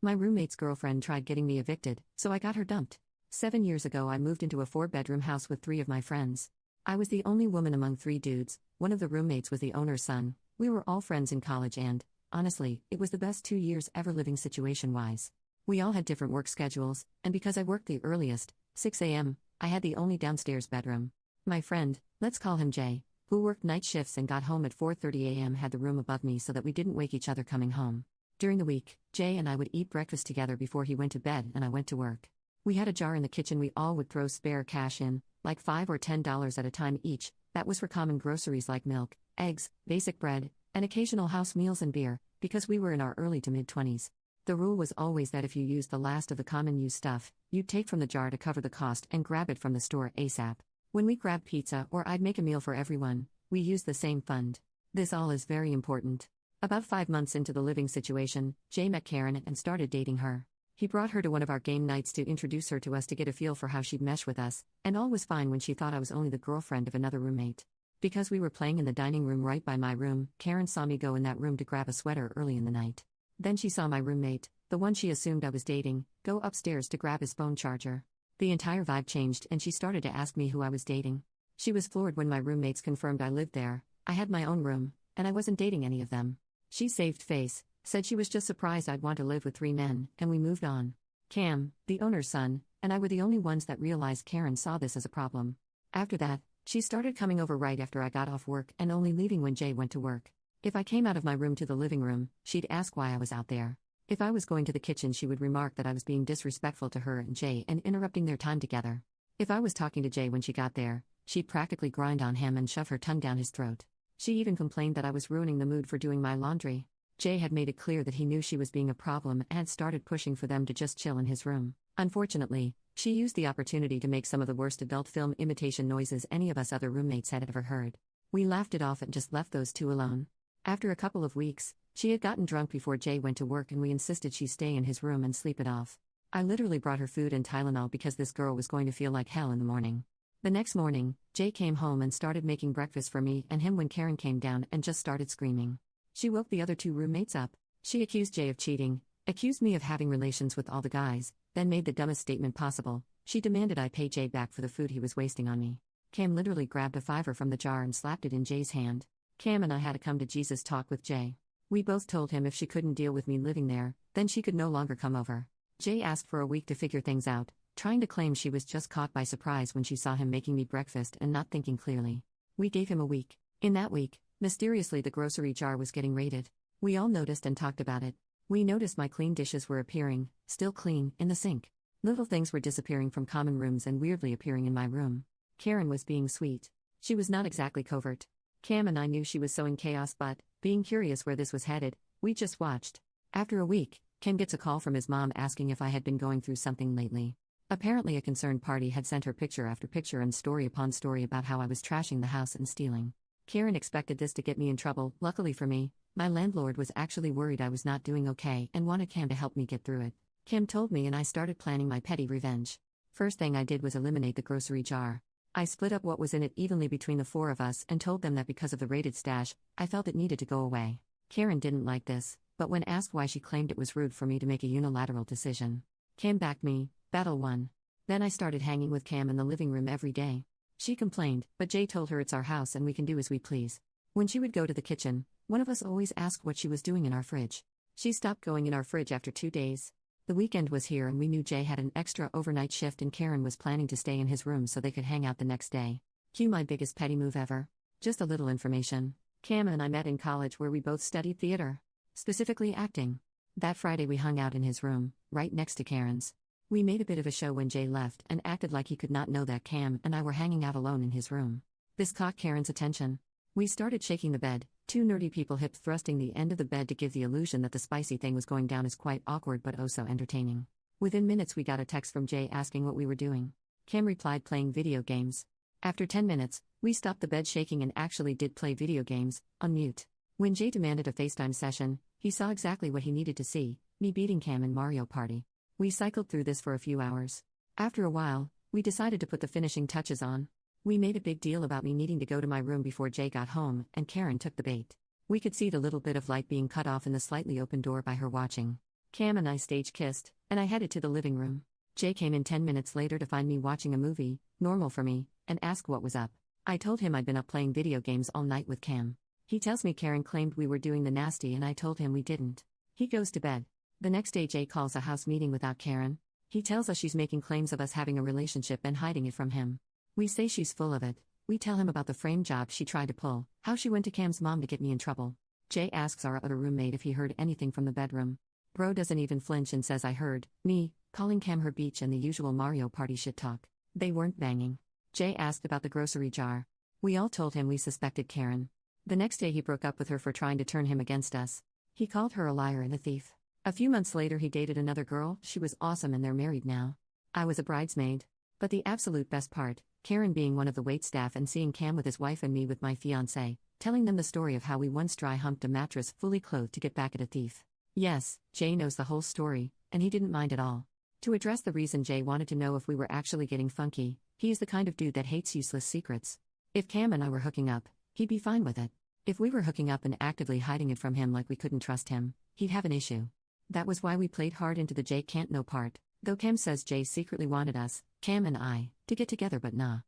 My roommate's girlfriend tried getting me evicted, so I got her dumped. 7 years ago, I moved into a 4-bedroom house with 3 of my friends. I was the only woman among 3 dudes. One of the roommates was the owner's son. We were all friends in college and, honestly, it was the best 2 years ever living situation-wise. We all had different work schedules, and because I worked the earliest, 6 a.m., I had the only downstairs bedroom. My friend, let's call him Jay, who worked night shifts and got home at 4:30 a.m., had the room above me so that we didn't wake each other coming home. During the week, Jay and I would eat breakfast together before he went to bed and I went to work. We had a jar in the kitchen we all would throw spare cash in, like $5 or $10 at a time each. That was for common groceries like milk, eggs, basic bread, and occasional house meals and beer, because we were in our early to mid-20s. The rule was always that if you used the last of the common use stuff, you'd take from the jar to cover the cost and grab it from the store ASAP. When we grabbed pizza or I'd make a meal for everyone, we used the same fund. This all is very important. About 5 months into the living situation, Jay met Karen and started dating her. He brought her to one of our game nights to introduce her to us to get a feel for how she'd mesh with us, and all was fine when she thought I was only the girlfriend of another roommate. Because we were playing in the dining room right by my room, Karen saw me go in that room to grab a sweater early in the night. Then she saw my roommate, the one she assumed I was dating, go upstairs to grab his phone charger. The entire vibe changed and she started to ask me who I was dating. She was floored when my roommates confirmed I lived there. I had my own room, and I wasn't dating any of them. She saved face, said she was just surprised I'd want to live with 3 men, and we moved on. Cam, the owner's son, and I were the only ones that realized Karen saw this as a problem. After that, she started coming over right after I got off work and only leaving when Jay went to work. If I came out of my room to the living room, she'd ask why I was out there. If I was going to the kitchen, she would remark that I was being disrespectful to her and Jay and interrupting their time together. If I was talking to Jay when she got there, she'd practically grind on him and shove her tongue down his throat. She even complained that I was ruining the mood for doing my laundry. Jay had made it clear that he knew she was being a problem and had started pushing for them to just chill in his room. Unfortunately, she used the opportunity to make some of the worst adult film imitation noises any of us other roommates had ever heard. We laughed it off and just left those 2 alone. After a couple of weeks, she had gotten drunk before Jay went to work and we insisted she stay in his room and sleep it off. I literally brought her food and Tylenol because this girl was going to feel like hell in the morning. The next morning, Jay came home and started making breakfast for me and him when Karen came down and just started screaming. She woke the other 2 roommates up. She accused Jay of cheating, accused me of having relations with all the guys, then made the dumbest statement possible. She demanded I pay Jay back for the food he was wasting on me. Cam literally grabbed a $5 from the jar and slapped it in Jay's hand. Cam and I had a come to Jesus talk with Jay. We both told him if she couldn't deal with me living there, then she could no longer come over. Jay asked for a week to figure things out, trying to claim she was just caught by surprise when she saw him making me breakfast and not thinking clearly. We gave him a week. In that week, mysteriously the grocery jar was getting raided. We all noticed and talked about it. We noticed my clean dishes were appearing, still clean, in the sink. Little things were disappearing from common rooms and weirdly appearing in my room. Karen was being sweet. She was not exactly covert. Cam and I knew she was sowing chaos, but, being curious where this was headed, we just watched. After a week, Cam gets a call from his mom asking if I had been going through something lately. Apparently a concerned party had sent her picture after picture and story upon story about how I was trashing the house and stealing. Karen expected this to get me in trouble. Luckily for me, my landlord was actually worried I was not doing okay and wanted Cam to help me get through it. Cam told me and I started planning my petty revenge. First thing I did was eliminate the grocery jar. I split up what was in it evenly between the 4 of us and told them that because of the raided stash, I felt it needed to go away. Karen didn't like this, but when asked why, she claimed it was rude for me to make a unilateral decision. Cam backed me. Battle won. Then I started hanging with Cam in the living room every day. She complained, but Jay told her it's our house and we can do as we please. When she would go to the kitchen, one of us always asked what she was doing in our fridge. She stopped going in our fridge after 2 days. The weekend was here and we knew Jay had an extra overnight shift and Karen was planning to stay in his room so they could hang out the next day. Cue my biggest petty move ever. Just a little information. Cam and I met in college where we both studied theater. Specifically acting. That Friday we hung out in his room, right next to Karen's. We made a bit of a show when Jay left and acted like he could not know that Cam and I were hanging out alone in his room. This caught Karen's attention. We started shaking the bed, 2 nerdy people hip thrusting the end of the bed to give the illusion that the spicy thing was going down is quite awkward but oh so entertaining. Within minutes we got a text from Jay asking what we were doing. Cam replied playing video games. After 10 minutes, we stopped the bed shaking and actually did play video games, on mute. When Jay demanded a FaceTime session, he saw exactly what he needed to see, me beating Cam in Mario Party. We cycled through this for a few hours. After a while, we decided to put the finishing touches on. We made a big deal about me needing to go to my room before Jay got home, and Karen took the bait. We could see the little bit of light being cut off in the slightly open door by her watching. Cam and I stage kissed, and I headed to the living room. Jay came in 10 minutes later to find me watching a movie, normal for me, and asked what was up. I told him I'd been up playing video games all night with Cam. He tells me Karen claimed we were doing the nasty and I told him we didn't. He goes to bed. The next day Jay calls a house meeting without Karen. He tells us she's making claims of us having a relationship and hiding it from him. We say she's full of it. We tell him about the frame job she tried to pull, how she went to Cam's mom to get me in trouble. Jay asks our other roommate if he heard anything from the bedroom. Bro doesn't even flinch and says I heard, me, calling Cam her beach and the usual Mario Party shit talk. They weren't banging. Jay asked about the grocery jar. We all told him we suspected Karen. The next day he broke up with her for trying to turn him against us. He called her a liar and a thief. A few months later he dated another girl, she was awesome and they're married now. I was a bridesmaid. But the absolute best part, Karen being one of the waitstaff and seeing Cam with his wife and me with my fiancé, telling them the story of how we once dry humped a mattress fully clothed to get back at a thief. Yes, Jay knows the whole story, and he didn't mind at all. To address the reason Jay wanted to know if we were actually getting funky, he is the kind of dude that hates useless secrets. If Cam and I were hooking up, he'd be fine with it. If we were hooking up and actively hiding it from him like we couldn't trust him, he'd have an issue. That was why we played hard into the Jay can't know part, though Cam says Jay secretly wanted us, Cam and I, to get together but nah.